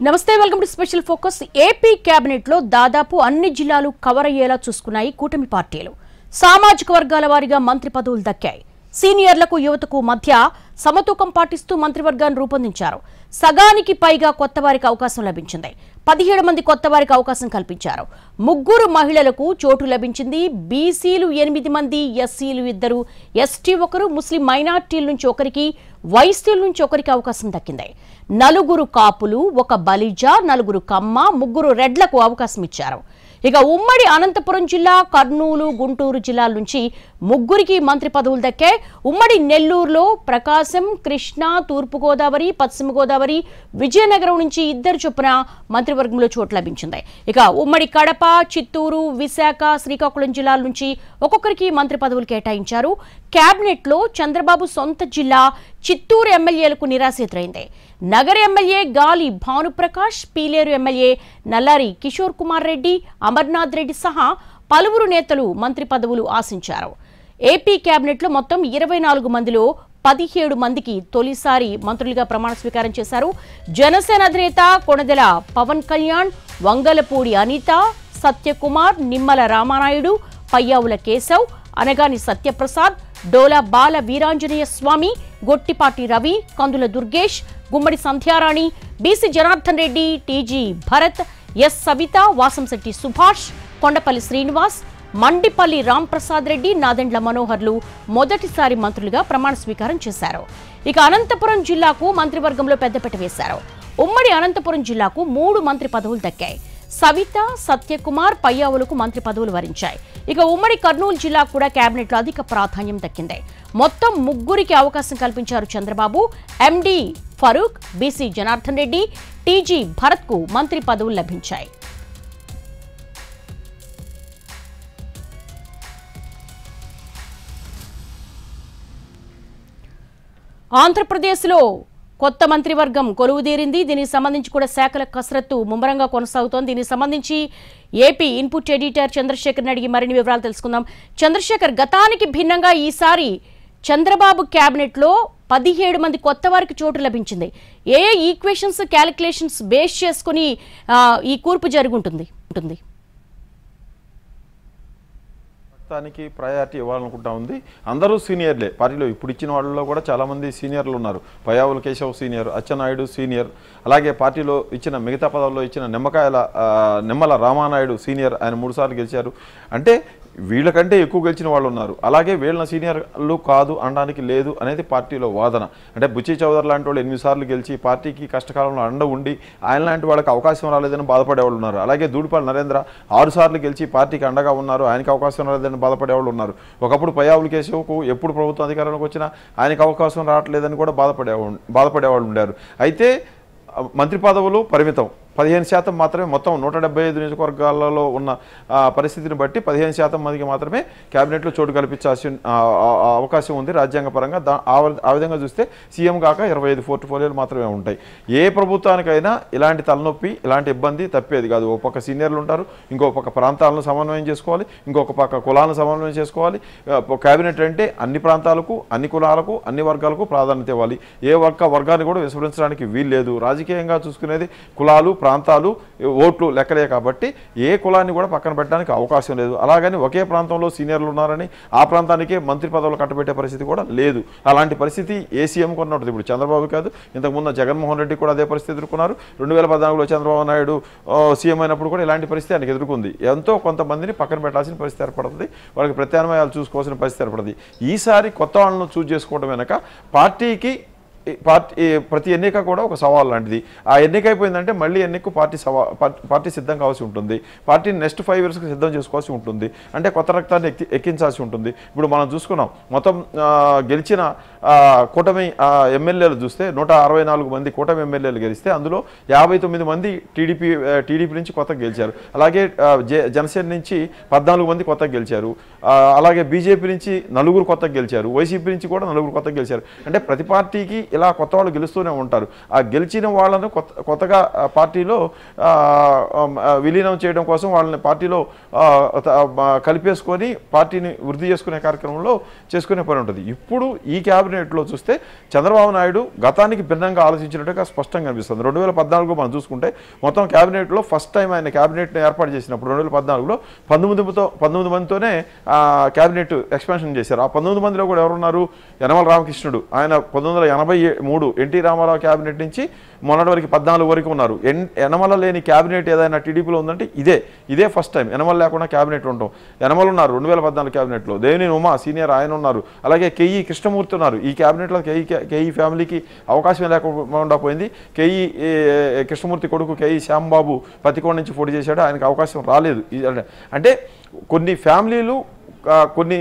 నమస్తే welcome to special focus. AP cabinet లో దాదాపు అన్ని జిల్లాలు కవర్ అయ్యేలా చూసుకున్నాయి కూటమి పార్టీలు. సామాజిక వర్గాల వారీగా మంత్రి పదవులు దక్కాయి. సీనియర్లకు యువతకు మధ్య సమతూకం పాటిస్తూ మంత్రివర్గాన్ని రూపొందించారు. సగానికి పైగా కొత్త వారికి అవకాశం లభించింది. 17 మంది కొత్త వారికి అవకాశం కల్పించారు. 3 మహిళలకు చోటు లభించింది. బీసీలు 8 మంది, ఎస్సీలు 2, ఎస్టీ 1, ముస్లిం మైనార్టీల నుంచి ఒకరికి, వైశ్యుల నుంచి ఒకరికి అవకాశం దక్కింది. 4 కాపులు, 1 బలిజ, 4 కమ్మ, 3 రెడ్లకు అవకాశం ఇచ్చారు. ఇక ఉమ్మడి అనంతపురం జిల్లా, కర్నూలు, గుంటూరు జిల్లాల నుంచి 3కి మంత్రి పదవులు దక్కాయి. ఉమ్మడి నెల్లూరులో ప్రకాశం, కృష్ణా, తూర్పుగోదావరి, పశ్చిమ గోదావరి, విజయనగరం నుంచి 2 చొప్పున మంత్రివర్గంలో చోటు లభించింది. ఇక ఉమ్మడి కడప, చిత్తూరు, విశాఖ, శ్రీకాకుళం జిల్లాల నుంచి ఒక్కొక్కరికి మంత్రి పదవులు కేటాయించారు. కేబినెట్ లో చంద్రబాబు సొంత జిల్లా చిత్తూరు ఎమ్మెల్యేలకు నిరాశ ఎదురైంది. నగర ఎమ్మెల్యే గాలి భానుప్రకాష్, పీలేరు ఎమ్మెల్యే నల్లారి కిషోర్ కుమార్ రెడ్డి, అమర్నాథ్ రెడ్డి సహా పలువురు నేతలు మంత్రి పదవులు ఆశించారు. ఏపీ కేబినెట్ లో మొత్తం 24 మందిలో 17 మందికి తొలిసారి మంత్రులుగా ప్రమాణ స్వీకారం చేశారు. జనసేన అధినేత Konidela Pawan Kalyan, Vangalapudi Anitha, Satyakumar, Nimmala Ramanaidu, Payyavula Keshav, Anagani Satyaprasad, Dola Bala Veeranjaneya Swamy, Gottipati Ravi, Kandula Durgesh, Gummadi Sandhyarani, BC Janardhan Reddy, TG Bharath, S Savitha, Vasamsetti Subhash, Kondapalli Srinivas, Mandipalli Ramprasad Reddy, Nadendla మనోహర్లు మొదటిసారి మంత్రులుగా ప్రమాణ స్వీకారం చేశారు. ఇక అనంతపురం జిల్లాకు మంత్రివర్గంలో పెద్దపీట వేశారు. ఉమ్మడి అనంతపురం జిల్లాకు 3 మంత్రి పదవులు దక్కాయి. సవిత, సత్యకుమార్, పయ్యావులకు మంత్రి పదవులు వరించాయి. ఇక ఉమ్మడి కర్నూలు జిల్లా కూడా కేబినెట్ లో అధిక ప్రాధాన్యం దక్కింది. మొత్తం 3కి అవకాశం కల్పించారు చంద్రబాబు. ఎండి ఫరూక్, బీసీ జనార్దన్ రెడ్డి, టీజీ భరత్ కు మంత్రి పదవులు లభించాయి. ఆంధ్రప్రదేశ్లో కొత్త మంత్రివర్గం కొలువుదీరింది. దీనికి సంబంధించి కూడా శాఖల కసరత్తు ముమ్మరంగా కొనసాగుతోంది. దీనికి సంబంధించి ఏపీ ఇన్పుట్ ఎడిటర్ చంద్రశేఖర్ అడిగి మరిన్ని వివరాలు తెలుసుకుందాం. చంద్రశేఖర్, గతానికి భిన్నంగా ఈసారి చంద్రబాబు కేబినెట్ లో 17 మంది కొత్త వారికి చోటు లభించింది. ఏ ఈక్వేషన్స్, క్యాలిక్యులేషన్స్ బేస్ చేసుకుని ఈ కూర్పు జరుగుతుంది? దానికి ప్రయారిటీ ఇవ్వాలనుకుంటా ఉంది. అందరూ సీనియర్లే పార్టీలో. ఇప్పుడు ఇచ్చిన వాళ్ళలో కూడా చాలామంది సీనియర్లు ఉన్నారు. పయ్యావుల కేశవ్ సీనియర్, అచ్చెన్నాయుడు సీనియర్, అలాగే పార్టీలో ఇచ్చిన మిగతా పదవుల్లో ఇచ్చిన నిమ్మల రామానాయుడు సీనియర్, ఆయన 3 సార్లు గెలిచారు. అంటే వీళ్ళకంటే ఎక్కువ గెలిచిన వాళ్ళు ఉన్నారు. అలాగే వీళ్ళ సీనియర్లు కాదు అనడానికి లేదు అనేది పార్టీలో వాదన. అంటే బుచ్చి చౌదరి లాంటి వాళ్ళు 8 సార్లు గెలిచి పార్టీకి కష్టకాలంలో అండ ఉండి ఆయన లాంటి వాళ్ళకి అవకాశం రాలేదని బాధపడేవాళ్ళు ఉన్నారు. అలాగే దూడిపాల నరేంద్ర 6 సార్లు గెలిచి పార్టీకి అండగా ఉన్నారు, ఆయనకి అవకాశం రాలేదని బాధపడేవాళ్ళు ఉన్నారు. ఒకప్పుడు పయ్యావుల కేశవ్కు ఎప్పుడు ప్రభుత్వం అధికారంలోకి వచ్చినా ఆయనకు అవకాశం రావట్లేదని కూడా బాధపడేవాళ్ళు ఉండారు. అయితే మంత్రి పదవులు పరిమితం, 15% మాత్రమే. మొత్తం 175 నియోజకవర్గాలలో ఉన్న పరిస్థితిని బట్టి 15% మందికి మాత్రమే కేబినెట్లో చోటు కల్పించాల్సిన అవకాశం ఉంది రాజ్యాంగపరంగా. ఆ విధంగా చూస్తే సీఎం కాక 25 పోర్ట్ఫోలియోలు మాత్రమే ఉంటాయి. ఏ ప్రభుత్వానికైనా ఇలాంటి తలనొప్పి, ఇలాంటి ఇబ్బంది తప్పేది కాదు. ఒక పక్క సీనియర్లు ఉంటారు, ఇంకో పక్క ప్రాంతాలను సమన్వయం చేసుకోవాలి, ఇంకొక పక్క కులాలను సమన్వయం చేసుకోవాలి. కేబినెట్ అంటే అన్ని ప్రాంతాలకు, అన్ని కులాలకు, అన్ని వర్గాలకు ప్రాధాన్యత ఇవ్వాలి. ఏ ఒక్క వర్గాన్ని కూడా విస్మరించడానికి వీల్లేదు. రాజకీయంగా చూసుకునేది కులాలు, ప్రాంతాలు, ఓట్లు లెక్కలే కాబట్టి ఏ కులాన్ని కూడా పక్కన పెట్టడానికి అవకాశం లేదు. అలాగని ఒకే ప్రాంతంలో సీనియర్లు ఉన్నారని ఆ ప్రాంతానికే మంత్రి పదవులు కట్టబెట్టే పరిస్థితి కూడా లేదు. అలాంటి పరిస్థితి ఏ సీఎం కొన్నట్టు ఇప్పుడు చంద్రబాబు కాదు, ఇంతకుముందు జగన్మోహన్ రెడ్డి కూడా అదే పరిస్థితి ఎదుర్కొన్నారు. 2014లో చంద్రబాబు నాయుడు సీఎం అయినప్పుడు కూడా ఇలాంటి పరిస్థితి ఆయనకు ఎదుర్కొంది. ఎంతో కొంతమందిని పక్కన పెట్టాల్సిన పరిస్థితి ఏర్పడుతుంది, వాళ్ళకి ప్రత్యామ్నాయాలు చూసుకోవాల్సిన పరిస్థితి ఏర్పడుతుంది. ఈసారి కొత్త వాళ్ళను చూస్ చేసుకోవడం వెనక పార్టీ ప్రతి ఎన్నిక కూడా ఒక సవాల్ లాంటిది. ఆ ఎన్నిక అయిపోయిందంటే మళ్ళీ ఎన్నికకు పార్టీ సిద్ధం కావాల్సి ఉంటుంది. పార్టీని నెక్స్ట్ 5 ఇయర్స్కి సిద్ధం చేసుకోవాల్సి ఉంటుంది. అంటే కొత్త రక్తాన్ని ఎక్కించాల్సి ఉంటుంది. ఇప్పుడు మనం చూసుకున్నాం, మొత్తం గెలిచిన కూటమి ఎమ్మెల్యేలు చూస్తే 164 మంది కూటమి ఎమ్మెల్యేలు గెలిస్తే అందులో 59 మంది టీడీపీ నుంచి కొత్తగా గెలిచారు. అలాగే జనసేన నుంచి 14 మంది కొత్తగా గెలిచారు. అలాగే బీజేపీ నుంచి 4 కొత్తగా గెలిచారు. వైసీపీ నుంచి కూడా 4 కొత్తగా గెలిచారు. అంటే ప్రతి పార్టీకి ఇలా కొత్త వాళ్ళు గెలుస్తూనే ఉంటారు. ఆ గెలిచిన వాళ్ళను కొత్తగా పార్టీలో విలీనం చేయడం కోసం వాళ్ళని పార్టీలో కలిపేసుకొని పార్టీని వృద్ధి చేసుకునే కార్యక్రమంలో చేసుకునే పని ఉంటుంది. ఇప్పుడు ఈ క్యాబినెట్లో చూస్తే చంద్రబాబు నాయుడు గతానికి భిన్నంగా ఆలోచించినట్టుగా స్పష్టంగా కనిపిస్తుంది. 2014 మనం చూసుకుంటే మొత్తం క్యాబినెట్లో ఫస్ట్ టైం ఆయన క్యాబినెట్ని ఏర్పాటు చేసినప్పుడు 2014లో 19 మందితోనే క్యాబినెట్ ఎక్స్పాన్షన్ చేశారు. ఆ 19 మందిలో కూడా ఎవరున్నారు? యనమల రామకృష్ణుడు, ఆయన 1983 ఎన్టీ రామారావు క్యాబినెట్ నుంచి మొన్నటి వరకు 14 వరకు ఉన్నారు. యనమల లేని క్యాబినెట్ ఏదైనా టీడీపీలో ఉందంటే ఇదే ఫస్ట్ టైం యనమల లేకుండా క్యాబినెట్ ఉంటాం. యనమల ఉన్నారు 2014 క్యాబినెట్లో, దేవినేని ఉమా సీనియర్ ఆయన ఉన్నారు, అలాగే కేఈ కృష్ణమూర్తి ఉన్నారు. ఈ క్యాబినెట్లో కేఈ ఫ్యామిలీకి అవకాశం లేకుండా పోయింది. కేఈ కృష్ణమూర్తి కొడుకు కేఈ శ్యాంబాబు పతికోణ నుంచి పోటీ చేశాడు, ఆయనకు అవకాశం రాలేదు. అంటే కొన్ని ఫ్యామిలీలు కొన్ని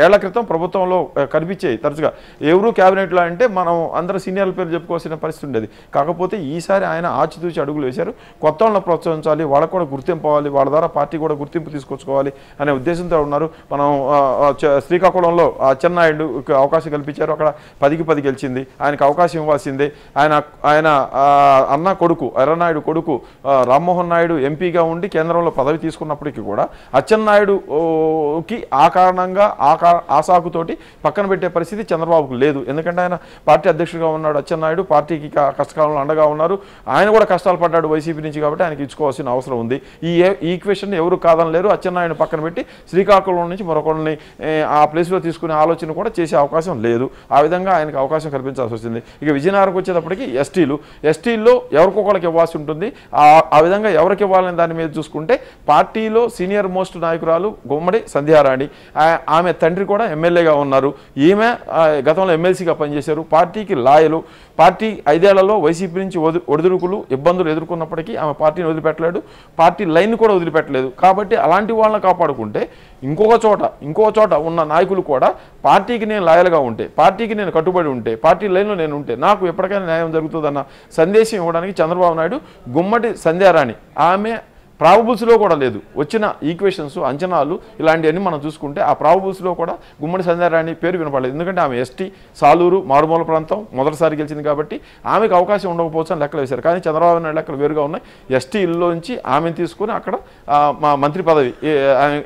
ఏళ్ల క్రితం ప్రభుత్వంలో కనిపించాయి తరచుగా. ఎవరు క్యాబినెట్లో అంటే మనం అందరూ సీనియర్ల పేరు చెప్పుకోవాల్సిన పరిస్థితి ఉండేది. కాకపోతే ఈసారి ఆయన ఆచితూచి అడుగులు వేశారు. కొత్త వాళ్ళని ప్రోత్సహించాలి, వాళ్ళకు కూడా గుర్తింపు అవ్వాలి, వాళ్ళ ద్వారా పార్టీ కూడా గుర్తింపు తీసుకొచ్చుకోవాలి అనే ఉద్దేశంతో ఉన్నారు. మనం శ్రీకాకుళంలో అచ్చెన్నాయుడుకి అవకాశం కల్పించారు, అక్కడ 10కి 10 గెలిచింది. ఆయనకు అవకాశం ఇవ్వాల్సిందే. ఆయన అన్న కొడుకు ఎర్రనాయుడు కొడుకు రామ్మోహన్ నాయుడు ఎంపీగా ఉండి కేంద్రంలో పదవి తీసుకున్నప్పటికీ కూడా అచ్చెన్నాయుడుకి ఆ కారణంగా ఆ సాకుతోటి పక్కన పెట్టే పరిస్థితి చంద్రబాబుకు లేదు. ఎందుకంటే ఆయన పార్టీ అధ్యక్షుడిగా ఉన్నాడు. అచ్చెన్నాయుడు పార్టీకి కష్టకాలంలో అండగా ఉన్నారు. ఆయన కూడా కష్టాలు పడ్డాడు వైసీపీ నుంచి, కాబట్టి ఆయనకి ఇచ్చుకోవాల్సిన అవసరం ఉంది. ఈ ఈక్వేషన్ ఎవరు కాదనలేరు. అచ్చెన్నాయుడు పక్కన పెట్టి శ్రీకాకుళం నుంచి మరొకరిని ఆ ప్లేస్లో తీసుకునే ఆలోచన కూడా చేసే అవకాశం లేదు. ఆ విధంగా ఆయనకు అవకాశం కల్పించాల్సి వచ్చింది. ఇక విజయనగరంకి వచ్చేటప్పటికి ఎస్టీల్లో ఎవరికొకరికి ఇవ్వాల్సి ఉంటుంది. ఆ విధంగా ఎవరికి ఇవ్వాలని దాని మీద చూసుకుంటే పార్టీలో సీనియర్ మోస్ట్ నాయకురాలు గుమ్మడి సంధ్యారాణి, ఆమె తండ్రి కూడా ఎమ్మెల్యేగా ఉన్నారు. ఈమె గతంలో ఎమ్మెల్సీగా పనిచేశారు. పార్టీకి లాయలు. పార్టీ 5 ఏళ్లలో వైసీపీ నుంచి ఒడిదుడుకులు ఇబ్బందులు ఎదుర్కొన్నప్పటికీ ఆమె పార్టీని వదిలిపెట్టలేదు, పార్టీ లైన్ కూడా వదిలిపెట్టలేదు. కాబట్టి అలాంటి వాళ్ళని కాపాడుకుంటే ఇంకొక చోట ఉన్న నాయకులు కూడా పార్టీకి నేను లాయల్గా ఉంటే, పార్టీకి నేను కట్టుబడి ఉంటే, పార్టీ లైన్లో నేను ఉంటే నాకు ఎప్పటికైనా న్యాయం జరుగుతుందన్న సందేశం ఇవ్వడానికి చంద్రబాబు నాయుడు గుమ్మడి సంధ్యారాణి ఆమె ప్రాబబుల్స్లో కూడా లేదు. వచ్చిన ఈక్వేషన్స్ అంచనాలు ఇలాంటివన్నీ మనం చూసుకుంటే ఆ ప్రాబబుల్స్లో కూడా గుమ్మడి సంధ్యారాణి పేరు వినపడలేదు. ఎందుకంటే ఆమె ఎస్టీ, సాలూరు మారుమూల ప్రాంతం, మొదటిసారి గెలిచింది కాబట్టి ఆమెకు అవకాశం ఉండకపోవచ్చు అని లెక్కలు వేశారు. కానీ చంద్రబాబు నాయుడు లెక్కలు వేరుగా ఉన్నాయి. ఎస్టీలోంచి ఆమెను తీసుకుని అక్కడ మంత్రి పదవి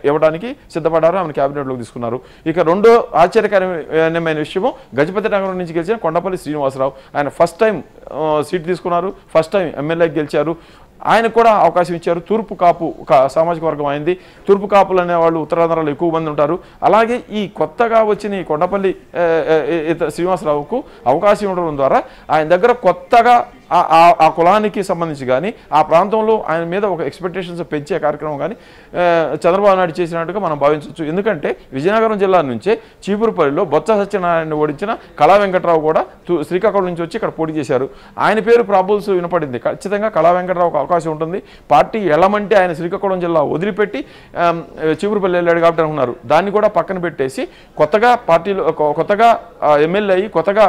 ఇవ్వడానికి సిద్ధపడ్డారు, ఆమెను క్యాబినెట్లోకి తీసుకున్నారు. ఇక రెండో ఆశ్చర్యకరమైన విషయము గజపతి నగరం నుంచి గెలిచిన కొండపల్లి శ్రీనివాసరావు. ఆయన ఫస్ట్ టైం సీట్ తీసుకున్నారు, ఫస్ట్ టైం ఎమ్మెల్యేకి గెలిచారు. ఆయనకు కూడా అవకాశం ఇచ్చారు. తూర్పు కాపు సామాజిక వర్గం అయింది. తూర్పు కాపులు అనేవాళ్ళు ఉత్తరాంధ్రలో ఎక్కువ మంది ఉంటారు. అలాగే ఈ కొత్తగా వచ్చిన ఈ కొండపల్లి శ్రీనివాసరావుకు అవకాశం ఇవ్వడం ద్వారా ఆయన దగ్గర కొత్తగా ఆ కులానికి సంబంధించి కానీ ఆ ప్రాంతంలో ఆయన మీద ఒక ఎక్స్పెక్టేషన్స్ పెంచే కార్యక్రమం కానీ చంద్రబాబు నాయుడు చేసినట్టుగా మనం భావించవచ్చు. ఎందుకంటే విజయనగరం జిల్లా నుంచే చీపురుపల్లిలో బొత్స సత్యనారాయణ ఓడించిన కళా వెంకట్రావు కూడా శ్రీకాకుళం నుంచి వచ్చి ఇక్కడ పోటీ చేశారు. ఆయన పేరు ప్రాబుల్స్ వినపడింది. ఖచ్చితంగా కళా వెంకట్రావుకు అవకాశం ఉంటుంది. పార్టీ ఎలమంటే ఆయన శ్రీకాకుళం జిల్లా వదిలిపెట్టి చీపురుపల్లి వెళ్ళాడు కాబట్టి అనుకున్నారు. దాన్ని కూడా పక్కన పెట్టేసి కొత్తగా పార్టీలో కొత్తగా ఎమ్మెల్యే అయ్యి కొత్తగా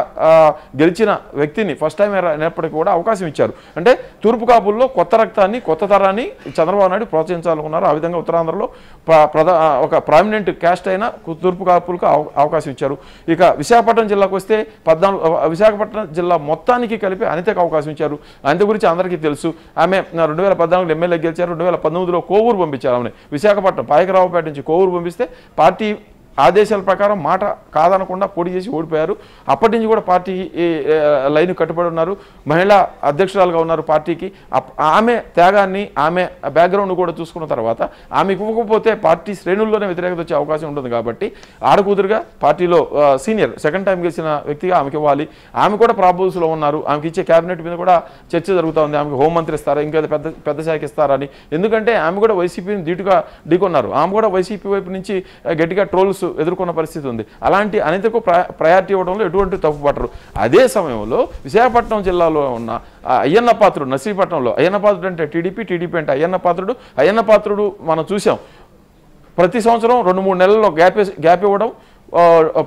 గెలిచిన వ్యక్తిని ఫస్ట్ టైం అయినప్పటికీ కూడా అవకాశం ఇచ్చారు. అంటే తూర్పు కాపుల్లో కొత్త రక్తాన్ని, కొత్త తరాన్ని చంద్రబాబు నాయుడు ప్రోత్సహించాలనుకున్నారు. ఆ విధంగా ఉత్తరాంధ్రలో ఒక ప్రామినెంట్ క్యాస్ట్ అయిన తూర్పు కాపులకు అవకాశం ఇచ్చారు. ఇక విశాఖపట్నం జిల్లాకు వస్తే విశాఖపట్నం జిల్లా మొత్తానికి కలిపి అనితకు అవకాశం ఇచ్చారు. అనిత గురించి అందరికీ తెలుసు. ఆమె 2014 ఎమ్మెల్యే గెలిచారు. 2019లో కోవూరు పంపించారు. ఆమె విశాఖపట్నం పాయకరావుపేట నుంచి కోవూరు పంపిస్తే పార్టీ ఆదేశాల ప్రకారం మాట కాదనకుండా పోటీ చేసి ఓడిపోయారు. అప్పటి నుంచి కూడా పార్టీ లైన్ కట్టుబడి ఉన్నారు. మహిళా అధ్యక్షురాలుగా ఉన్నారు పార్టీకి. ఆమె త్యాగాన్ని, ఆమె బ్యాక్గ్రౌండ్ కూడా చూసుకున్న తర్వాత ఆమెకు ఇవ్వకపోతే పార్టీ శ్రేణుల్లోనే వ్యతిరేకత వచ్చే అవకాశం ఉంటుంది. కాబట్టి ఆడకూతురుగా పార్టీలో సీనియర్ సెకండ్ టైం గెలిచిన వ్యక్తిగా ఆమెకి ఇవ్వాలి. ఆమె కూడా ప్రాబుల్స్లో ఉన్నారు. ఆమెకి ఇచ్చే క్యాబినెట్ మీద కూడా చర్చ జరుగుతూ ఉంది. ఆమెకు హోంమంత్రి ఇస్తారా, ఇంకా పెద్ద శాఖ ఇస్తారని. ఎందుకంటే ఆమె కూడా వైసీపీని ధీటుగా ఢీకొన్నారు. ఆమె కూడా వైసీపీ వైపు నుంచి గట్టిగా ట్రోల్స్ ఎదుర్కొన్న పరిస్థితి ఉంది. అలాంటి అనితకు ప్రయారిటీ ఇవ్వడంలో ఎటువంటి తప్పు పట్టరు. అదే సమయంలో విశాఖపట్నం జిల్లాలో ఉన్న అయ్యన్న పాత్రుడు, నర్సీపట్నంలో అయ్యన్న పాత్రుడు అంటే టీడీపీ అంటే అయ్యన్న పాత్రుడు మనం చూసాం. ప్రతి సంవత్సరం 2-3 నెలల్లో గ్యాప్ ఇవ్వడం,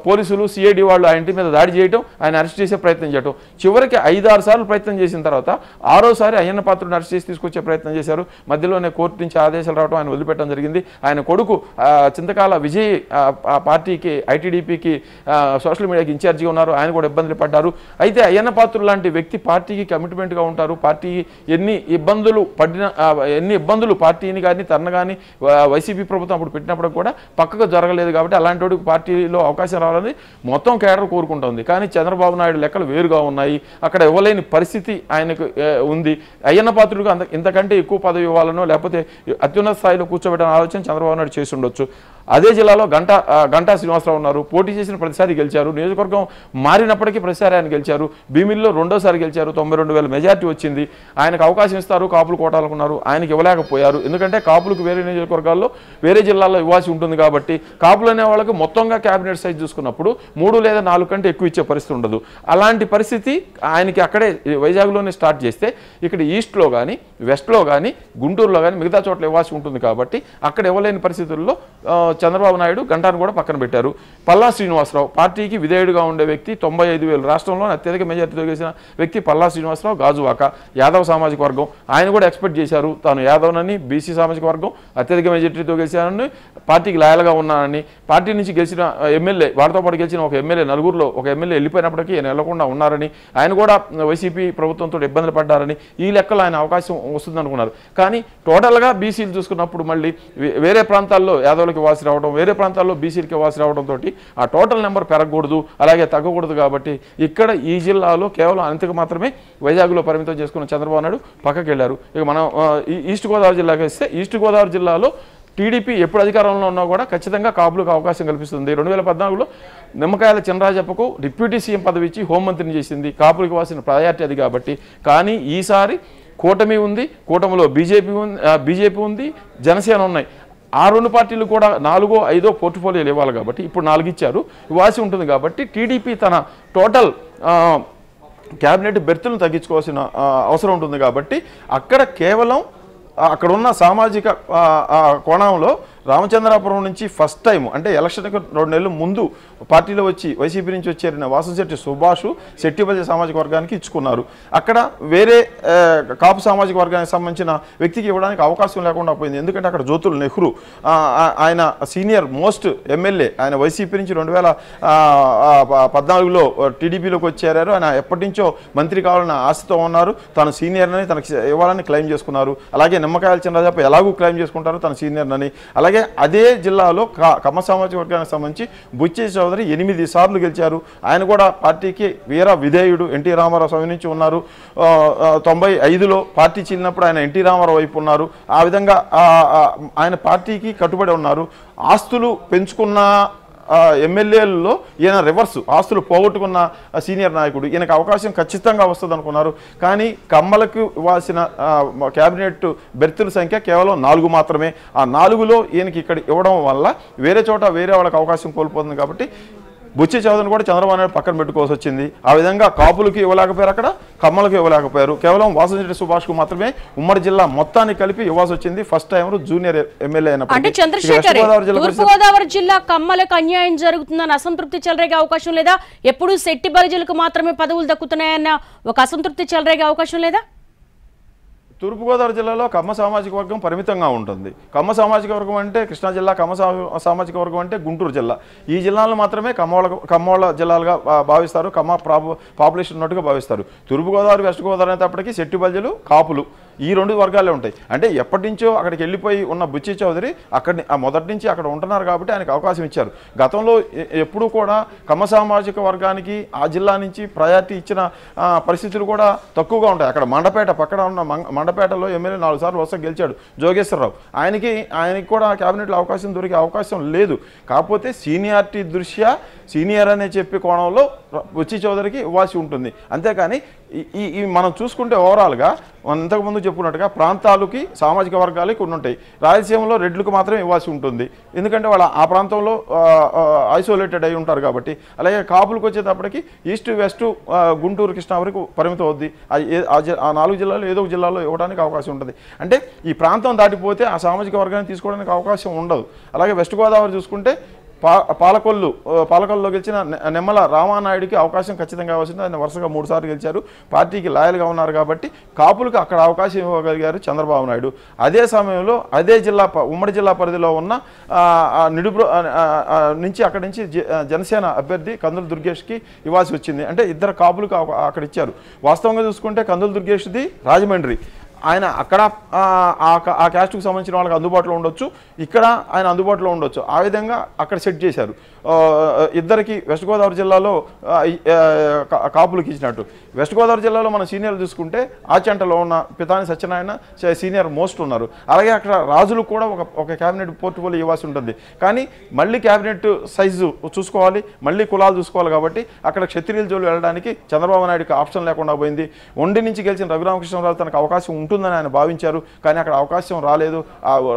పోలీసులు సిఐడి వాళ్ళు ఆయన ఇంటి మీద దాడి చేయడం, ఆయన అరెస్ట్ చేసే ప్రయత్నం చేయడం, చివరికి 5-6 సార్లు ప్రయత్నం చేసిన తర్వాత 6వసారి అయ్యన్న పాత్రుడిని అరెస్ట్ చేసి తీసుకొచ్చే ప్రయత్నం చేశారు. మధ్యలోనే కోర్టు నుంచి ఆదేశాలు రావడం, ఆయన వదిలిపెట్టడం జరిగింది. ఆయన కొడుకు చింతకాల విజయ్ పార్టీకి ఐటీడీపీకి సోషల్ మీడియాకి ఇన్ఛార్జిగా ఉన్నారు, ఆయన కూడా ఇబ్బందులు పడ్డారు. అయితే అయ్యన్న పాత్రుడు లాంటి వ్యక్తి పార్టీకి కమిట్మెంట్గా ఉంటారు. పార్టీ ఎన్ని ఇబ్బందులు పార్టీని కానీ తన కానీ వైసీపీ ప్రభుత్వం అప్పుడు పెట్టినప్పుడు కూడా పక్కకు జరగలేదు. కాబట్టి అలాంటి వాడికి పార్టీలో అవకాశం రావాలని మొత్తం కేడర్ కోరుకుంటుంది. కానీ చంద్రబాబు నాయుడు లెక్కలు వేరుగా ఉన్నాయి. అక్కడ ఇవ్వలేని పరిస్థితి ఆయనకు ఉంది. అయ్యన్న పాత్రుడికి ఇంతకంటే ఎక్కువ పదవి ఇవ్వాలనో లేకపోతే అత్యున్నత స్థాయిలో కూర్చోబెట్టిన ఆలోచన చంద్రబాబు నాయుడు చేసి ఉండొచ్చు. అదే జిల్లాలో గంటా శ్రీనివాసరావు ఉన్నారు. పోటీ చేసిన ప్రతిసారి గెలిచారు. నియోజకవర్గం మారినప్పటికీ ప్రతిసారి ఆయన గెలిచారు. భీమిల్లో 2వసారి గెలిచారు. 92,000 మెజార్టీ వచ్చింది. ఆయనకు అవకాశం ఇస్తారు, కాపులు కోటాలనుకున్నారు, ఆయనకి ఇవ్వలేకపోయారు. ఎందుకంటే కాపులకు వేరే నియోజకవర్గాల్లో వేరే జిల్లాల్లో ఇవ్వాల్సి ఉంటుంది కాబట్టి కాపులు అనే వాళ్ళకి మొత్తంగా క్యాబినెట్ సైజ్ చూసుకున్నప్పుడు 3 లేదా 4 కంటే ఎక్కువ ఇచ్చే పరిస్థితి ఉండదు. అలాంటి పరిస్థితి ఆయనకి అక్కడే వైజాగ్లోనే స్టార్ట్ చేస్తే ఇక్కడ ఈస్ట్లో కానీ వెస్ట్లో కానీ గుంటూరులో కానీ మిగతా చోట్ల ఇవ్వాల్సి ఉంటుంది కాబట్టి అక్కడ ఇవ్వలేని పరిస్థితుల్లో చంద్రబాబు నాయుడు గంటాను కూడా పక్కన పెట్టారు. పల్లా శ్రీనివాసరావు పార్టీకి విధేయుడుగా ఉండే వ్యక్తి, 95,000 రాష్ట్రంలో అత్యధిక మెజార్టీతో గెలిచిన వ్యక్తి పల్లా శ్రీనివాసరావు, గాజువాక యాదవ సామాజిక వర్గం. ఆయన కూడా ఎక్స్పెక్ట్ చేశారు తాను యాదవ్నని, బీసీ సామాజిక వర్గం అత్యధిక మెజార్టీతో గెలిచానని, పార్టీకి లాయల్గా ఉన్నానని. పార్టీ నుంచి గెలిచిన ఎమ్మెల్యే, వారితో పాటు గెలిచిన ఒక ఎమ్మెల్యే, నలుగురిలో ఒక ఎమ్మెల్యే వెళ్ళిపోయినప్పటికీ ఆయన వెళ్లకుండా ఉన్నారని, ఆయన కూడా వైసీపీ ప్రభుత్వంతో ఇబ్బందులు పడ్డారని, ఈ లెక్కలో ఆయన అవకాశం వస్తుంది అనుకున్నారు. కానీ టోటల్గా బీసీలు చూసుకున్నప్పుడు మళ్ళీ వేరే ప్రాంతాల్లో యాదవులకి వాసి రావడం, వేరే ప్రాంతాల్లో బీసీలకి వాసి రావడంతో ఆ టోటల్ నెంబర్ పెరగకూడదు, అలాగే తగ్గకూడదు. కాబట్టి ఇక్కడ ఈ జిల్లాలో కేవలం అంతకు మాత్రమే వైజాగ్లో పరిమితం చేసుకున్న చంద్రబాబు నాయుడు పక్కకి వెళ్ళారు. ఇక మనం ఈస్ట్ గోదావరి జిల్లాకి వస్తే, ఈస్ట్ గోదావరి జిల్లాలో టీడీపీ ఎప్పుడు అధికారంలో ఉన్నా కూడా ఖచ్చితంగా కాపులకు అవకాశం కల్పిస్తుంది. 2014లో నిమ్మకాయల చినరాజప్పకు డిప్యూటీ సీఎం పదవి ఇచ్చి హోంమంత్రిని చేసింది. కాపులకు వాసిన ప్రయారిటీ అది కాబట్టి. కానీ ఈసారి కూటమి ఉంది, కూటమిలో బీజేపీ ఉంది, జనసేన ఉన్నాయి. ఆ 2 పార్టీలు కూడా 4-5 పోర్ట్ఫోలియోలు ఇవ్వాలి కాబట్టి ఇప్పుడు 4 ఇచ్చారు, ఇవ్వాల్సి ఉంటుంది. కాబట్టి టీడీపీ తన టోటల్ క్యాబినెట్ బెర్తులను తగ్గించుకోవాల్సిన అవసరం ఉంటుంది. కాబట్టి అక్కడ కేవలం అక్కడున్న సామాజిక కోణంలో రామచంద్రాపురం నుంచి ఫస్ట్ టైం అంటే ఎలక్షన్కి 2 నెలల ముందు పార్టీలో వచ్చి వైసీపీ నుంచి వచ్చేరిన వాసంశెట్టి సుభాష్ శెట్టిపల్లి సామాజిక వర్గానికి ఇచ్చుకున్నారు. అక్కడ వేరే కాపు సామాజిక వర్గానికి సంబంధించిన వ్యక్తికి ఇవ్వడానికి అవకాశం లేకుండా పోయింది. ఎందుకంటే అక్కడ జ్యోతుల్ నెహ్రూ ఆయన సీనియర్ మోస్ట్ ఎమ్మెల్యే, ఆయన వైసీపీ నుంచి 2014లో టీడీపీలోకి వచ్చారు. ఆయన ఎప్పటి నుంచో మంత్రి కావాలని ఆశతో ఉన్నారు. తను సీనియర్ని తనకి ఇవ్వాలని క్లెయిమ్ చేసుకున్నారు. అలాగే నిమ్మకాయల చినరాజప్ప ఎలాగూ క్లెయిమ్ చేసుకుంటారు తన సీనియర్నని. అలాగే అదే జిల్లాలో కమ్మ సామాజిక వర్గానికి సంబంధించి బుచ్చి చౌదరి 8 సార్లు గెలిచారు. ఆయన కూడా పార్టీకి వీర విధేయుడు, ఎన్టీ రామారావు స్వామి నుంచి ఉన్నారు. 95లో పార్టీ చీలినప్పుడు ఆయన ఎన్టీ రామారావు వైపు ఉన్నారు. ఆ విధంగా ఆయన పార్టీకి కట్టుబడి ఉన్నారు. ఆస్తులు పెంచుకున్న ఎమ్మెల్యేలలో ఈయన రివర్స్, ఆస్తులు పోగొట్టుకున్న సీనియర్ నాయకుడు. ఈయనకు అవకాశం ఖచ్చితంగా వస్తుంది అనుకున్నారు. కానీ కమ్మలకు ఇవ్వాల్సిన క్యాబినెట్ బెర్తుల సంఖ్య కేవలం 4 మాత్రమే. ఆ 4లో ఈయనకి ఇక్కడ ఇవ్వడం వల్ల వేరే చోట వేరే వాళ్ళకి అవకాశం కోల్పోతుంది. కాబట్టి బుచ్చి చౌదరిని కూడా చంద్రబాబు నాయుడు పక్కన పెట్టుకోవాల్సి వచ్చింది. ఆ విధంగా కాపులకి ఇవ్వలేకపోయారు, అక్కడ కమ్మలకు ఇవ్వలేకపోయారు. కేవలం వాసంశెట్టి సుభాష్కు మాత్రమే ఉమ్మడి జిల్లా మొత్తాన్ని కలిపి ఇవ్వాల్సి వచ్చింది. ఫస్ట్ టైం జూనియర్ ఎమ్మెల్యే అయినప్పుడు. తూర్పుగోదావరి జిల్లా కమ్మలకు అన్యాయం జరుగుతుందని అసంతృప్తి చెలరేగే అవకాశం లేదా? ఎప్పుడు శెట్టి బలిజలకు మాత్రమే పదవులు దక్కుతున్నాయన్న ఒక అసంతృప్తి చెలరేగే అవకాశం లేదా? తూర్పుగోదావరి జిల్లాలో కమ్మ సామాజిక వర్గం పరిమితంగా ఉంటుంది. కమ్మ సామాజిక వర్గం అంటే కృష్ణా జిల్లా, కమ్మ సామాజిక వర్గం అంటే గుంటూరు జిల్లా. ఈ జిల్లాలను మాత్రమే కమ్మోళ్ళ జిల్లాలుగా భావిస్తారు, కమ్మ పాపులేషన్ ఉన్నట్టుగా భావిస్తారు. తూర్పుగోదావరి, వెస్ట్ గోదావరి అనేటప్పటికీ శెట్టి బలిజలు, కాపులు ఈ 2 వర్గాలే ఉంటాయి. అంటే ఎప్పటి నుంచో అక్కడికి వెళ్ళిపోయి ఉన్న బుచ్చి చౌదరి మొదటి నుంచి అక్కడ ఉంటున్నారు కాబట్టి ఆయనకు అవకాశం ఇచ్చారు. గతంలో ఎప్పుడూ కూడా కమ్మ సామాజిక వర్గానికి ఆ జిల్లా నుంచి ప్రయారిటీ ఇచ్చిన పరిస్థితులు కూడా తక్కువగా ఉంటాయి. అక్కడ మండపేట పక్కన ఉన్న మండపేటలో ఎమ్మెల్యే 4 సార్లు వరుసగా గెలిచాడు జోగేశ్వరరావు. ఆయనకి కూడా క్యాబినెట్లో అవకాశం దొరికే అవకాశం లేదు. కాకపోతే సీనియారిటీ దృష్ట్యా సీనియర్ అనే చెప్పి కోణంలో బుచ్చి చౌదరికి ఇవ్వాల్సి ఉంటుంది. అంతేకాని ఈ మనం చూసుకుంటే ఓవరాల్గా మనం ఇంతకుముందు చెప్పుకున్నట్టుగా ప్రాంతాలకి సామాజిక వర్గాలకి కొన్ని ఉంటాయి. రాయలసీమలో రెడ్లకు మాత్రమే ఇవ్వాల్సి ఉంటుంది, ఎందుకంటే వాళ్ళు ఆ ప్రాంతంలో ఐసోలేటెడ్ అయి ఉంటారు కాబట్టి. అలాగే కాపులకు వచ్చేటప్పటికి ఈస్ట్ వెస్ట్ గుంటూరు కృష్ణా వరకు పరిమితం అవుద్ది. ఆ 4 జిల్లాలో ఏదో ఒక జిల్లాలో ఇవ్వడానికి అవకాశం ఉంటుంది. అంటే ఈ ప్రాంతం దాటిపోతే ఆ సామాజిక వర్గాన్ని తీసుకోవడానికి అవకాశం ఉండదు. అలాగే వెస్ట్ గోదావరి చూసుకుంటే పాలకొల్లులో గెలిచిన నిమ్మల రామానాయుడికి అవకాశం ఖచ్చితంగా వచ్చింది. ఆయన వరుసగా 3 సార్లు గెలిచారు. పార్టీకి లాయల్గా ఉన్నారు కాబట్టి కాపులకు అక్కడ అవకాశం ఇవ్వగలిగారు చంద్రబాబు నాయుడు. అదే సమయంలో అదే ఉమ్మడి జిల్లా పరిధిలో ఉన్న నుంచి అక్కడి నుంచి జనసేన అభ్యర్థి కందుల దుర్గేష్కి ఇవ్వాల్సి వచ్చింది. అంటే ఇద్దరు కాపులకు అక్కడ ఇచ్చారు. వాస్తవంగా చూసుకుంటే కందుల దుర్గేష్ది రాజమండ్రి, ఆయన అక్కడ ఆ క్యాస్ట్కు సంబంధించిన వాళ్ళకి అందుబాటులో ఉండొచ్చు, ఇక్కడ ఆయన అందుబాటులో ఉండొచ్చు. ఆ విధంగా అక్కడ సెట్ చేశారు. ఇద్దరికి వెస్ట్ గోదావరి జిల్లాలో కాపులకు ఇచ్చినట్టు. వెస్ట్ గోదావరి జిల్లాలో మన సీనియర్లు చూసుకుంటే ఆచంటలో ఉన్న పితాని సత్యనారాయణ సీనియర్ మోస్ట్ ఉన్నారు. అలాగే అక్కడ రాజులు కూడా ఒక క్యాబినెట్ పోర్ట్ఫోలియో ఇవ్వాల్సి ఉంటుంది. కానీ మళ్ళీ క్యాబినెట్ సైజు చూసుకోవాలి, మళ్ళీ కులాలు చూసుకోవాలి. కాబట్టి అక్కడ క్షత్రియుల జోలు వెళ్ళడానికి చంద్రబాబు నాయుడుకి ఆప్షన్ లేకుండా పోయింది. ఒండి నుంచి గెలిచిన రఘురామకృష్ణరాజు తనకు అవకాశం ఉంటుందని ఆయన భావించారు. కానీ అక్కడ అవకాశం రాలేదు,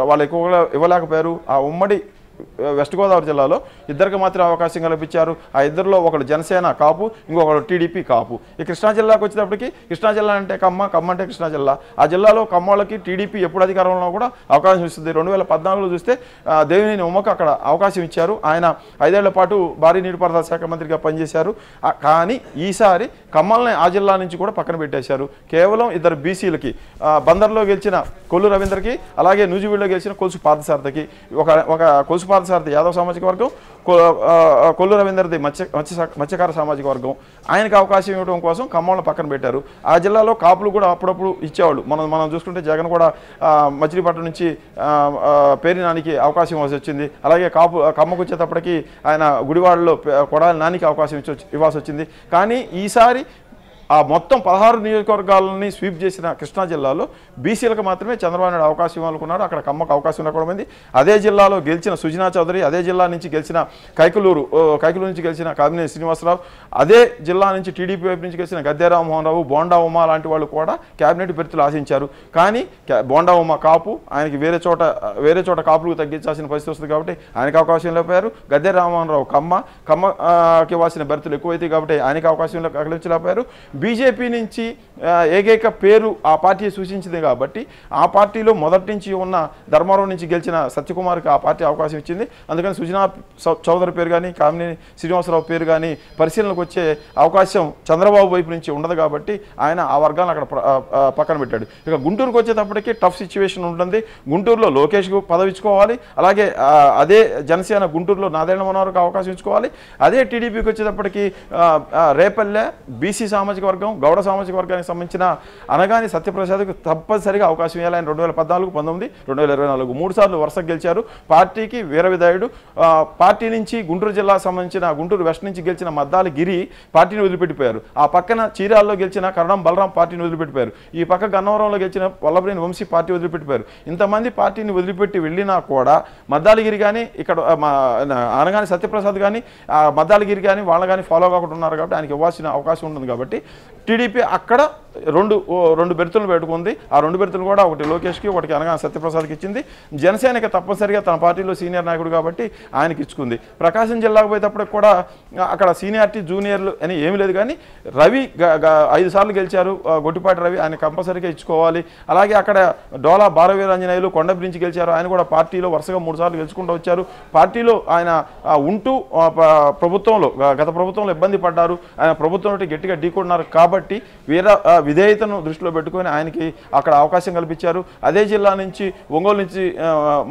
వాళ్ళు ఎక్కువగా ఇవ్వలేకపోయారు. ఆ ఉమ్మడి వెస్ట్ గోదావరి జిల్లాలో ఇద్దరికి మాత్రం అవకాశం కల్పించారు. ఆ ఇద్దరిలో ఒకడు జనసేన కాపు, ఇంకొకడు టీడీపీ కాపు. ఈ కృష్ణా జిల్లాకు వచ్చేటప్పటికి కృష్ణా జిల్లా అంటే కమ్మ అంటే కృష్ణా జిల్లా. ఆ జిల్లాలో కమ్మోళ్ళకి టీడీపీ ఎప్పుడు అధికారంలో కూడా అవకాశం ఇస్తుంది. 2014లో చూస్తే దేవినేని ఉమ్మకు అక్కడ అవకాశం ఇచ్చారు. ఆయన 5 ఏళ్ల పాటు భారీ నీటిపారుదల శాఖ మంత్రిగా పనిచేశారు. కానీ ఈసారి కమ్మల్ని ఆ జిల్లా నుంచి కూడా పక్కన పెట్టేశారు. కేవలం ఇద్దరు బీసీలకి, బందర్లో గెలిచిన కొల్లు రవీంద్రకి, అలాగే నూజివీడులో గెలిచిన కొలుసు పార్థసారథికి, ఒక కొలుసు పార్థసారథి యాదవ సామాజిక వర్గం, కొల్లు రవీంద్రది మత్స్యకార సామాజిక వర్గం. ఆయనకు అవకాశం ఇవ్వడం కోసం ఖమ్మంలో పక్కన పెట్టారు. ఆ జిల్లాలో కాపులు కూడా అప్పుడప్పుడు ఇచ్చేవాళ్ళు. మనం చూసుకుంటే జగన్ కూడా మచిలీపట్నం నుంచి పేరి నానికి అవకాశం వచ్చింది. అలాగే ఖమ్మకు వచ్చేటప్పటికి ఆయన గుడివాడలో కొడాలి నానికి అవకాశం ఇవ్వాల్సి వచ్చింది. కానీ ఈసారి ఆ మొత్తం 16 నియోజకవర్గాలని స్వీప్ చేసిన కృష్ణా జిల్లాలో బీసీలకు మాత్రమే చంద్రబాబు నాయుడు అవకాశం ఇవ్వాలనుకున్నారు. అక్కడ కమ్మకు అవకాశం ఉండకూడదు. అదే జిల్లాలో గెలిచిన సుజనా చౌదరి, అదే జిల్లా నుంచి గెలిచిన కైకలూరు నుంచి గెలిచిన కామినేని శ్రీనివాసరావు, అదే జిల్లా నుంచి టీడీపీ వైపు నుంచి గెలిచిన గద్దె రామ్మోహన్ రావు, బోండా ఉమా లాంటి వాళ్ళు కూడా క్యాబినెట్ బెర్తులు ఆశించారు. కానీ బోండా ఉమా కాపు, ఆయనకి వేరే చోట కాపులకు తగ్గించాల్సిన పరిస్థితి వస్తుంది కాబట్టి ఆయనకు అవకాశం లేకపోయారు. గద్దె రామ్మోహన్ రావు కమ్మకి ఇవ్వాల్సిన బెర్తులు ఎక్కువైతే కాబట్టి ఆయనకి అవకాశం కలిగించలేకపోయారు. బీజేపీ నుంచి ఏకైక పేరు ఆ పార్టీ సూచించింది కాబట్టి ఆ పార్టీలో మొదటి నుంచి ఉన్న ధర్మారావు నుంచి గెలిచిన సత్యకుమార్కి ఆ పార్టీ అవకాశం ఇచ్చింది. అందుకని సుజనా చౌదరి పేరు కానీ కామినేని శ్రీనివాసరావు పేరు కానీ పరిశీలనకు వచ్చే అవకాశం చంద్రబాబు వైపు నుంచి ఉండదు కాబట్టి ఆయన ఆ వర్గాన్ని అక్కడ పక్కన పెట్టాడు. ఇక గుంటూరుకు వచ్చేటప్పటికి టఫ్ సిచ్యువేషన్ ఉంటుంది. గుంటూరులో లోకేష్కు పదవి ఇచ్చుకోవాలి, అలాగే అదే జనసేన గుంటూరులో నాదెండ్ల మనోహర్కి అవకాశం ఇచ్చుకోవాలి. అదే టీడీపీకి వచ్చేటప్పటికి రేపల్లె బీసీ సామాజిక వర్గం, గౌడ సామాజిక వర్గానికి సంబంధించిన అనగాని సత్యప్రసాద్కి తప్పనిసరిగా అవకాశం ఇవ్వాలి. ఆయన 2014, 19, 2024 3 సార్లు వరుసగా గెలిచారు. పార్టీకి వీరవిధాయుడు. పార్టీ నుంచి గుంటూరు జిల్లాకు సంబంధించిన గుంటూరు వెస్ట్ నుంచి గెలిచిన మద్దాలి గిరి పార్టీని వదిలిపెట్టిపోయారు. ఆ పక్కన చీరాల్లో గెలిచిన కరణం బలరాం పార్టీని వదిలిపెట్టిపోయారు. ఈ పక్క గన్నవరంలో గెలిచిన వల్లభనేని వంశీ పార్టీ వదిలిపెట్టిపోయారు. ఇంతమంది పార్టీని వదిలిపెట్టి వెళ్ళినా కూడా మద్దాలిగిరి కానీ ఇక్కడ అనగాని సత్యప్రసాద్ కానీ మద్దాలిగిరి కానీ వాళ్ళ కానీ ఫాలో కాకుండా ఉన్నారు కాబట్టి ఆయనకి ఇవ్వాల్సిన అవకాశం ఉంటుంది. కాబట్టి టీడీపీ అక్కడ రెండు బెర్తులు పెట్టుకుంది. ఆ 2 బెర్తులు కూడా ఒకటి లోకేష్కి, ఒకటి అనగాని సత్యప్రసాద్కి ఇచ్చింది. జనసేనకి తప్పనిసరిగా తన పార్టీలో సీనియర్ నాయకుడు కాబట్టి ఆయనకి ఇచ్చుకుంది. ప్రకాశం జిల్లాకు పోయేటప్పటికి కూడా అక్కడ సీనియారిటీ జూనియర్లు అని ఏమీ లేదు. కానీ రవి 5 సార్లు గెలిచారు, గొట్టిపాటి రవి, ఆయన కంపల్సరీగా ఇచ్చుకోవాలి. అలాగే అక్కడ డోలా భారవీరాంజనేయులు కొండపి నుంచి గెలిచారు. ఆయన కూడా పార్టీలో వరుసగా 3 సార్లు గెలుచుకుంటూ వచ్చారు. పార్టీలో ఆయన ఉంటూ గత ప్రభుత్వంలో ఇబ్బంది పడ్డారు. ఆయన ప్రభుత్వంలో గట్టిగా ఢీకొన్నారు కాబట్టి విధేయతను దృష్టిలో పెట్టుకొని ఆయనకి అక్కడ అవకాశం కల్పించారు. అదే జిల్లా నుంచి ఒంగోలు నుంచి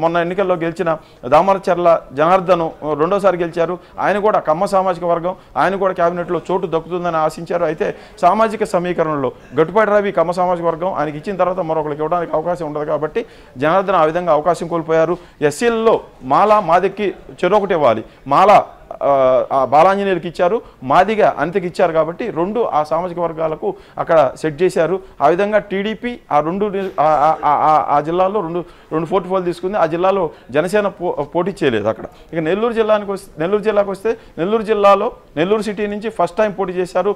మొన్న ఎన్నికల్లో గెలిచిన దామరచర్ల జనార్దన్ 2వ సారి గెలిచారు. ఆయన కూడా కమ్మ సామాజిక వర్గం, ఆయన కూడా క్యాబినెట్లో చోటు దక్కుతుందని ఆశించారు. అయితే సామాజిక సమీకరణలో గట్టుపాటి రవి కమ్మ సామాజిక వర్గం, ఆయనకి ఇచ్చిన తర్వాత మరొకరికి ఇవ్వడానికి అవకాశం ఉండదు కాబట్టి జనార్దన్ ఆ విధంగా అవకాశం కోల్పోయారు. ఎస్సీలలో మాదికి చెరొకటి ఇవ్వాలి. బాలాంజనేయులకి ఇచ్చారు, మాదిగా అంతకి ఇచ్చారు కాబట్టి 2 ఆ సామాజిక వర్గాలకు అక్కడ సెట్ చేశారు. ఆ విధంగా టీడీపీ ఆ జిల్లాలో రెండు పోర్ట్ఫోలియో తీసుకుంది. ఆ జిల్లాలో జనసేన పోటీ చేయలేదు. అక్కడ ఇక నెల్లూరు జిల్లాకు వస్తే నెల్లూరు జిల్లాలో నెల్లూరు సిటీ నుంచి ఫస్ట్ టైం పోటీ చేశారు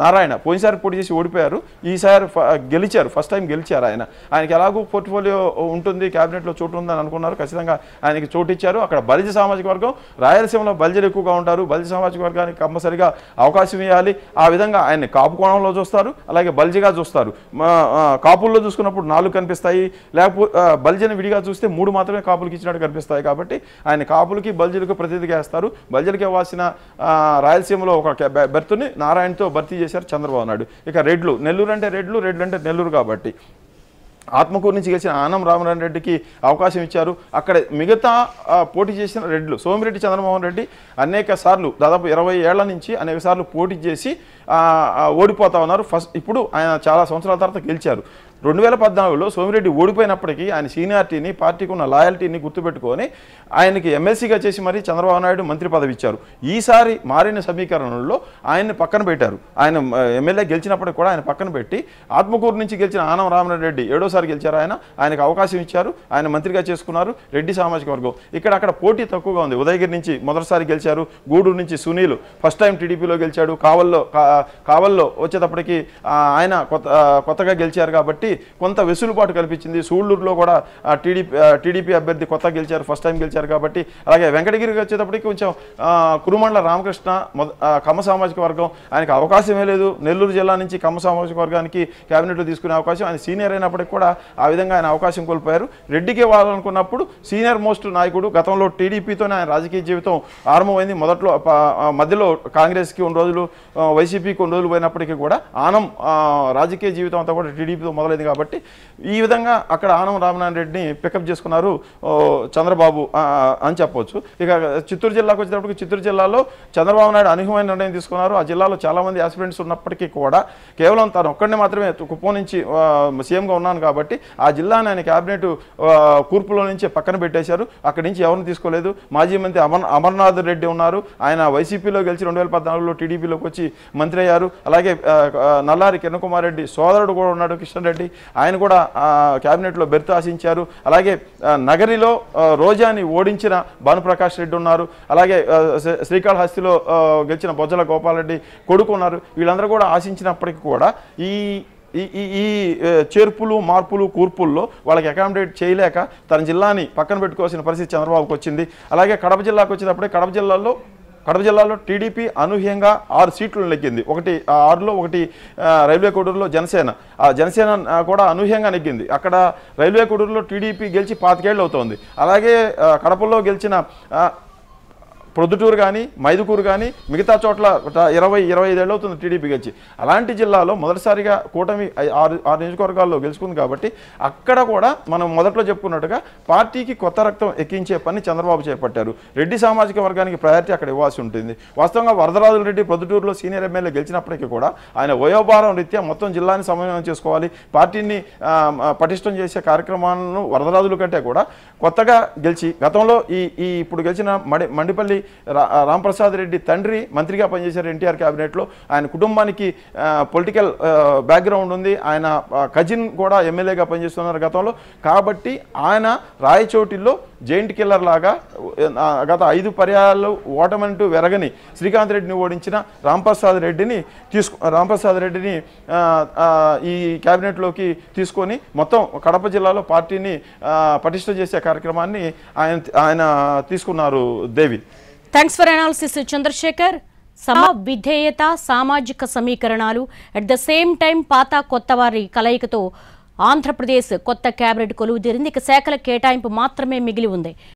నారాయణ. పోయినసారి పోటీ చేసి ఓడిపోయారు, ఈసారి గెలిచారు, ఫస్ట్ టైం గెలిచారు. ఆయనకి ఎలాగూ పోర్ట్ఫోలియో ఉంటుంది, క్యాబినెట్లో చోటు ఉందని అనుకున్నారు. ఖచ్చితంగా ఆయనకి చోటు ఇచ్చారు. అక్కడ బలిజ సామాజిక వర్గం, రాయలసీమ రాయలసీమలో బల్జీలు ఎక్కువగా ఉంటారు, బల్జీ సామాజిక వర్గానికి కంపల్సరిగా అవకాశం ఇవ్వాలి. ఆ విధంగా ఆయన్ని కాపు కోణంలో చూస్తారు, అలాగే బల్జీగా చూస్తారు. కాపుల్లో చూసుకున్నప్పుడు 4 కనిపిస్తాయి, లేకపోతే బల్జీని విడిగా చూస్తే 3 మాత్రమే కాపులకి ఇచ్చినట్టు కనిపిస్తాయి. కాబట్టి ఆయన కాపులకి బల్జీలకు ప్రతినిధిగా వేస్తారు. బల్జీలకి ఇవ్వాల్సిన రాయలసీమలో ఒక బెర్తుని నారాయణతో భర్తీ చేశారు చంద్రబాబు నాయుడు. ఇక రెడ్లు, నెల్లూరు అంటే రెడ్లు, రెడ్లు అంటే నెల్లూరు కాబట్టి ఆత్మకూరు నుంచి గెలిచిన ఆనం రామనారాయణ రెడ్డికి అవకాశం ఇచ్చారు. అక్కడ మిగతా పోటీ చేసిన రెడ్లు సోమిరెడ్డి చంద్రమోహన్ రెడ్డి అనేక సార్లు, దాదాపు 20 ఏళ్ల నుంచి అనేక సార్లు పోటీ చేసి ఓడిపోతా ఉన్నారు. ఇప్పుడు ఆయన చాలా సంవత్సరాల తర్వాత గెలిచారు. 2014లో సోమిరెడ్డి ఓడిపోయినప్పటికీ ఆయన సీనియారిటీని, పార్టీకి ఉన్న లాయల్టీని గుర్తుపెట్టుకొని ఆయనకి ఎమ్మెల్సీగా చేసి మరీ చంద్రబాబు నాయుడు మంత్రి పదవి ఇచ్చారు. ఈసారి మారిన సమీకరణలో ఆయన్ని పక్కన పెట్టారు. ఆయన ఎమ్మెల్యే గెలిచినప్పటికి కూడా ఆయన పక్కన పెట్టి ఆత్మకూరు నుంచి గెలిచిన ఆనం రామనారాయణ రెడ్డి 7వసారి గెలిచారు. ఆయనకు అవకాశం ఇచ్చారు, ఆయన మంత్రిగా చేసుకున్నారు. రెడ్డి సామాజిక వర్గం అక్కడ పోటీ తక్కువగా ఉంది. ఉదయగిరి నుంచి మొదటిసారి గెలిచారు, గూడూరు నుంచి సునీల్ ఫస్ట్ టైం టీడీపీలో గెలిచాడు, కావల్లో వచ్చేటప్పటికి ఆయన కొత్తగా గెలిచారు కాబట్టి కొంత వెసులుబాటు కల్పించింది. సూళ్లూరులో కూడా టీడీపీ అభ్యర్థి కొత్తగా గెలిచారు, ఫస్ట్ టైం గెలిచారు కాబట్టి. అలాగే వెంకటగిరికి వచ్చేటప్పటికి కొంచెం కురుమండల రామకృష్ణ కమ్మ సామాజిక వర్గం, ఆయనకు అవకాశమే లేదు. నెల్లూరు జిల్లా నుంచి కమ్మ సామాజిక వర్గానికి క్యాబినెట్లో తీసుకునే అవకాశం, ఆయన సీనియర్ అయినప్పటికీ కూడా ఆ విధంగా ఆయన అవకాశం కోల్పోయారు. రెడ్డికి ఇవ్వాలనుకున్నప్పుడు సీనియర్ మోస్ట్ నాయకుడు, గతంలో టీడీపీతోనే ఆయన రాజకీయ జీవితం ఆరంభమైంది. మధ్యలో కాంగ్రెస్కి 2 రోజులు, వైసీపీకి 2 రోజులు పోయినప్పటికీ కూడా ఆనం రాజకీయ జీవితం అంతా కూడా టీడీపీతో మొదలైంది. కాబట్టి ఈ విధంగా అక్కడ ఆనం రామనారాయణ రెడ్డిని పికప్ చేసుకున్నారు చంద్రబాబు అని చెప్పవచ్చు. ఇక చిత్తూరు జిల్లాకు వచ్చేటప్పటికి చిత్తూరు జిల్లాలో చంద్రబాబు నాయుడు అనూహ్యమైన నిర్ణయం తీసుకున్నారు. ఆ జిల్లాలో చాలామంది ఆస్పిరెంట్స్ ఉన్నప్పటికీ కూడా కేవలం తను ఒక్కడిని మాత్రమే కుప్పం నుంచి సీఎంగా ఉన్నాను కాబట్టి ఆ జిల్లాని ఆయన క్యాబినెట్ కూర్పులో నుంచి పక్కన పెట్టేశారు. అక్కడి నుంచి ఎవరిని తీసుకోలేదు. మాజీ మంత్రి అమర్నాథ్ రెడ్డి ఉన్నారు, ఆయన వైసీపీలో గెలిచి 2014లో టీడీపీలోకి వచ్చి మంత్రి అయ్యారు. అలాగే నల్లారి కిరణ్ కుమార్ రెడ్డి సోదరుడు కూడా ఉన్నాడు, కిషన్ రెడ్డి, ఆయన కూడా క్యాబినెట్లో బెర్త్ ఆశించారు. అలాగే నగరిలో రోజాని ఓడించిన భానుప్రకాష్ రెడ్డి ఉన్నారు. అలాగే శ్రీకాళహస్తిలో గెలిచిన బొజ్జల గోపాలరెడ్డి కొడుకు ఉన్నారు. వీళ్ళందరూ కూడా ఆశించినప్పటికీ కూడా ఈ చేర్పులు, మార్పులు, కూర్పుల్లో వాళ్ళకి అకామిడేట్ చేయలేక తన జిల్లాని పక్కన పెట్టుకోవాల్సిన పరిస్థితి చంద్రబాబుకి వచ్చింది. అలాగే కడప జిల్లాకు వచ్చేటప్పుడే కడప జిల్లాలో టీడీపీ అనూహ్యంగా 6 సీట్లు నెగ్గింది. 6లో 1 రైల్వే కోడూరులో జనసేన, ఆ జనసేన కూడా అనూహ్యంగా నెగ్గింది. అక్కడ రైల్వే కోడూరులో టీడీపీ గెలిచి 25 ఏళ్ళు అవుతోంది. అలాగే కడపలో గెలిచిన ప్రొద్దుటూరు కానీ, మైదుకూరు కానీ, మిగతా చోట్ల 20-25 ఏళ్ళు అవుతుంది టీడీపీ గెలిచి. అలాంటి జిల్లాలో మొదటిసారిగా కూటమి 6 నియోజకవర్గాల్లో గెలుచుకుంది కాబట్టి అక్కడ కూడా మనం మొదట్లో చెప్పుకున్నట్టుగా పార్టీకి కొత్త రక్తం ఎక్కించే పని చంద్రబాబు చేపట్టారు. రెడ్డి సామాజిక వర్గానికి ప్రయారిటీ అక్కడ ఇవ్వాల్సి ఉంటుంది. వాస్తవంగా వరదరాజుల రెడ్డి ప్రొద్దుటూరులో సీనియర్ ఎమ్మెల్యే గెలిచినప్పటికీ కూడా ఆయన వయోభారం రీత్యా మొత్తం జిల్లాని సమన్వయం చేసుకోవాలి, పార్టీని పటిష్టం చేసే కార్యక్రమాలను వరదరాజుల కంటే కూడా కొత్తగా గెలిచి గతంలో ఇప్పుడు గెలిచిన మండిపల్లి రాంప్రసాద్ రెడ్డి తండ్రి మంత్రిగా పనిచేశారు ఎన్టీఆర్ క్యాబినెట్లో. ఆయన కుటుంబానికి పొలిటికల్ బ్యాక్గ్రౌండ్ ఉంది. ఆయన కజిన్ కూడా ఎమ్మెల్యేగా పనిచేస్తున్నారు గతంలో. కాబట్టి ఆయన రాయచోటిలో జైంట్ కిల్లర్ లాగా గత 5 పర్యాయాలు ఓటమంటూ వెరగని శ్రీకాంత్ రెడ్డిని ఓడించిన రాంప్రసాద్ రెడ్డిని ఈ క్యాబినెట్లోకి తీసుకొని మొత్తం కడప జిల్లాలో పార్టీని పటిష్టం చేసే కార్యక్రమాన్ని ఆయన తీసుకున్నారు. దేవి, థ్యాంక్స్ ఫర్ అనాలిసిస్ చంద్రశేఖర్. విధేయత, సామాజిక సమీకరణాలు, అట్ ద సేమ్ టైం పాత కొత్త వారి కలయికతో ఆంధ్రప్రదేశ్ కొత్త కేబినెట్ కొలువుదీరింది. ఇక శాఖల కేటాయింపు మాత్రమే మిగిలి ఉంది.